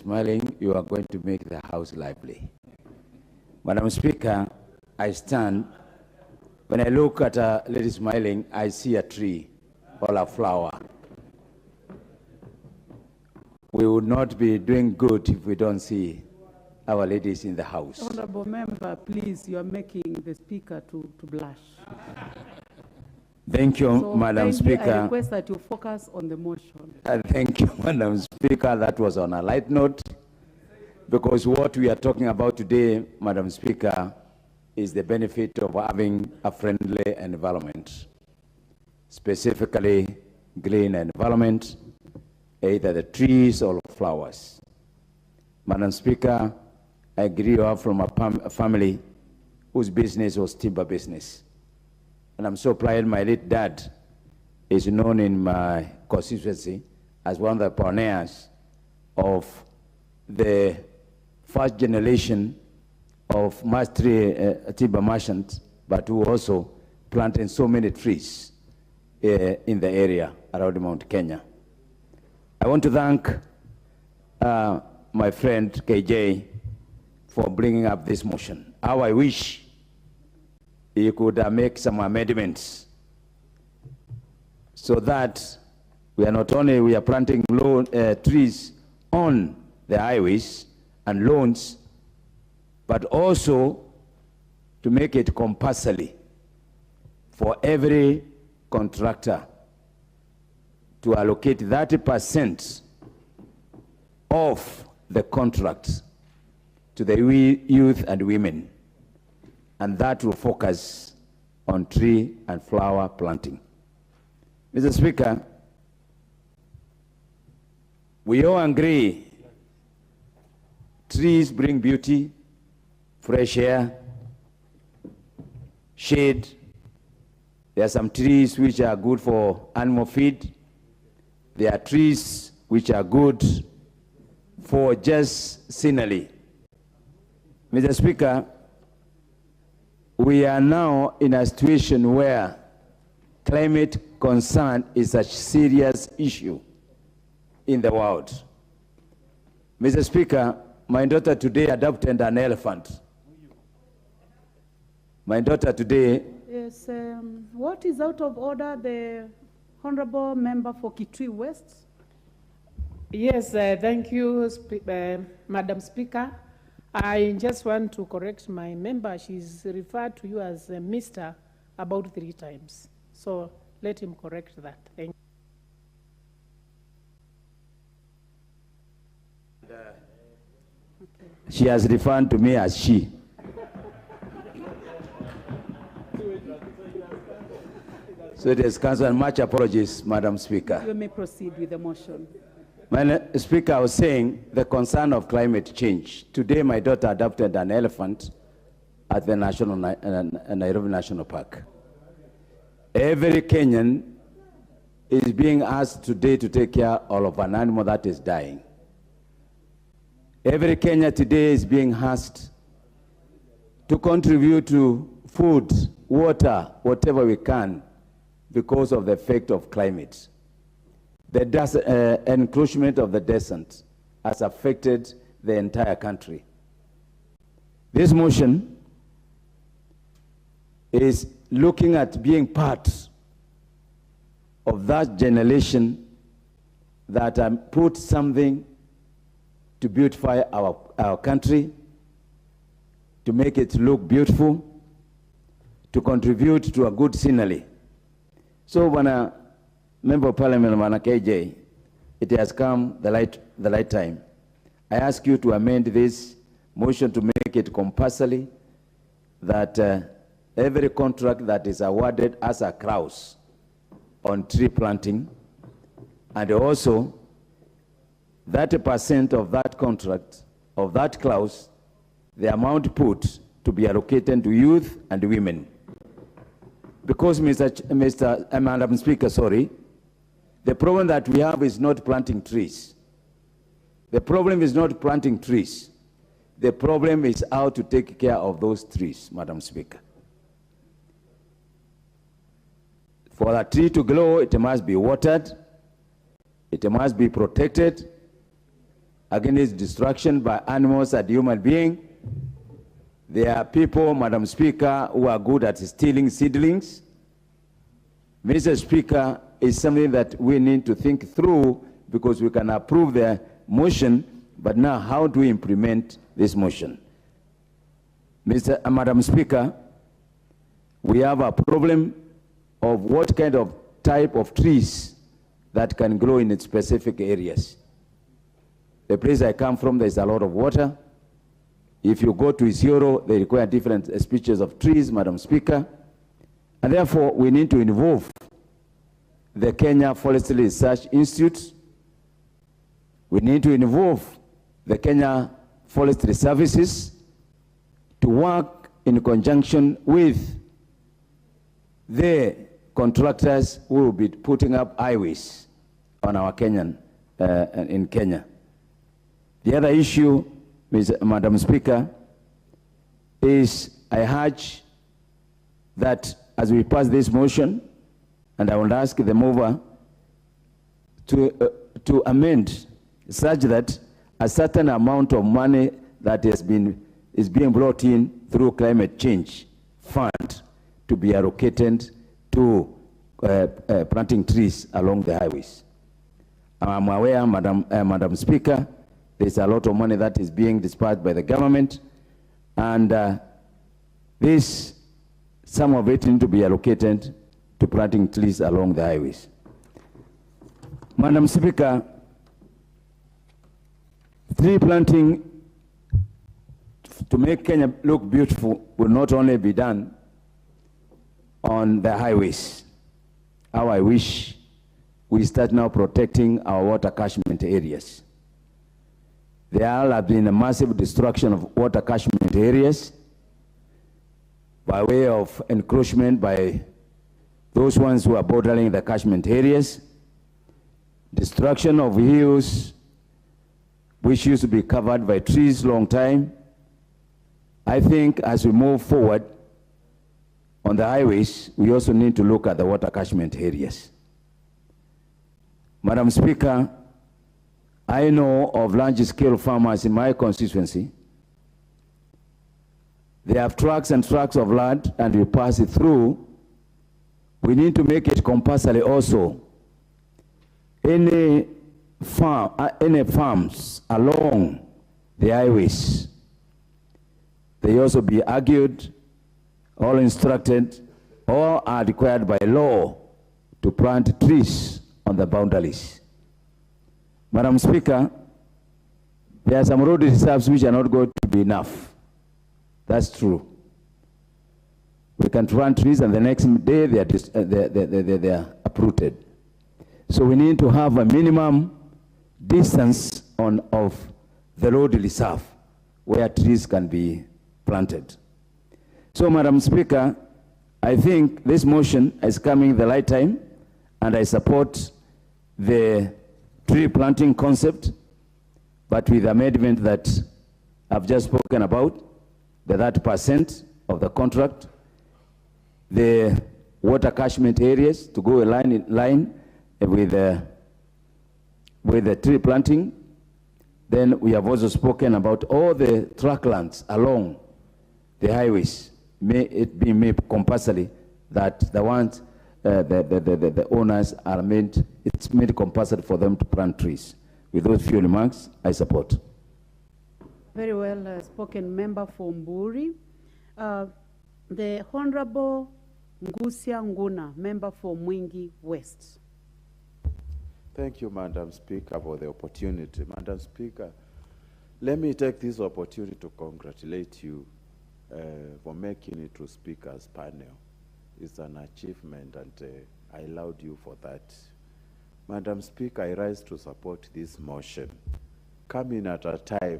smiling, you are going to make the house lively. Madam Speaker, I stand. When I look at a lady smiling, I see a tree or a flower. We would not be doing good if we don't see our ladies in the house. Honorable member, please, you are making the speaker to blush. Thank you, So Madam Speaker. I request that you focus on the motion. Thank you, Madam Speaker. That was on a light note, because what we are talking about today, Madam Speaker, is the benefit of having a friendly environment, specifically green environment, either the trees or flowers. Madam Speaker, I grew up from a family whose business was timber business. And I'm so proud my late dad is known in my constituency as one of the pioneers of the first generation of mastery timber merchants, but who also planted so many trees in the area around Mount Kenya. I want to thank my friend KJ for bringing up this motion. How I wish he could make some amendments so that we are planting trees on the highways and lawns, but also to make it compulsory for every contractor to allocate 30% of the contract to the youth and women, and that will focus on tree and flower planting. Mr. Speaker, we all agree trees bring beauty, fresh air, shade. There are some trees which are good for animal feed. There are trees which are good for just scenery. Mr. Speaker, we are now in a situation where climate concern is a serious issue in the world. Mr. Speaker, my daughter today adopted an elephant. My daughter today... Yes, what is out of order, the Honorable Member for Kitui West? Yes, thank you, Madam Speaker. I just want to correct my member. She's referred to you as Mr. about 3 times. So let him correct that. Thank you. She has referred to me as she. So it is cancelled. Much apologies, Madam Speaker. You may proceed with the motion. Madam Speaker, I was saying the concern of climate change. Today, my daughter adopted an elephant at the Nairobi National Park. Every Kenyan is being asked today to take care of an animal that is dying. Every Kenyan today is being asked to contribute to food, water, whatever we can, because of the effect of climate. The encroachment of the desert has affected the entire country. This motion is looking at being part of that generation that put something to beautify our country, to make it look beautiful, to contribute to a good scenery. So when a Member of Parliament, Mana KJ, it has come the right time. I ask you to amend this motion to make it compulsory that every contract that is awarded as a clause on tree planting, and also 30% of that contract, of that clause, the amount put to be allocated to youth and women. Because, Madam Speaker, sorry, the problem that we have is not planting trees. The problem is not planting trees. The problem is how to take care of those trees, Madam Speaker. For a tree to grow, it must be watered, it must be protected, against destruction by animals and human beings. There are people, Madam Speaker, who are good at stealing seedlings. Mr. Speaker, is something that we need to think through, because we can approve the motion, but now how do we implement this motion? Madam Speaker, we have a problem of what kind of type of trees that can grow in specific areas. The place I come from, there's a lot of water. If you go to Isiolo, they require different species of trees, Madam Speaker. And therefore, we need to involve the Kenya Forestry Research Institute. We need to involve the Kenya Forestry Services to work in conjunction with the contractors who will be putting up highways on our in Kenya. The other issue, Madam Speaker, is I urge that as we pass this motion, and I will ask the mover to amend such that a certain amount of money that is being brought in through climate change fund to be allocated to planting trees along the highways. I'm aware, Madam Speaker, there's a lot of money that is being dispersed by the government, and some of it need to be allocated to planting trees along the highways. Madam Speaker, tree planting to make Kenya look beautiful will not only be done on the highways. How I wish we start now protecting our water catchment areas. There have been a massive destruction of water catchment areas by way of encroachment by those ones who are bordering the catchment areas, destruction of hills which used to be covered by trees long time. I think as we move forward on the highways, we also need to look at the water catchment areas. Madam Speaker, I know of large-scale farmers in my constituency. They have trucks and trucks of land, and we pass it through. We need to make it compulsory also. Any farms along the highways, they also be argued, all instructed, or are required by law to plant trees on the boundaries. Madam Speaker, there are some road reserves which are not going to be enough. That's true. We can plant trees and the next day they are uprooted. So we need to have a minimum distance of the road reserve where trees can be planted. So, Madam Speaker, I think this motion is coming the right time, and I support the tree planting concept, but with the amendment that I've just spoken about, the 30% of the contract, the water catchment areas to go in line with the tree planting. Then we have also spoken about all the trucklands along the highways. May it be made compulsory that the ones, the owners are made, it's made compulsory for them to plant trees. With those few remarks, I support. Very well spoken, member for Mburi. The Honorable Ngusia Nguna, member for Mwingi West. Thank you, Madam Speaker, for the opportunity. Madam Speaker, let me take this opportunity to congratulate you for making it to Speaker's panel. It's an achievement, and I laud you for that. Madam Speaker, I rise to support this motion, coming at a time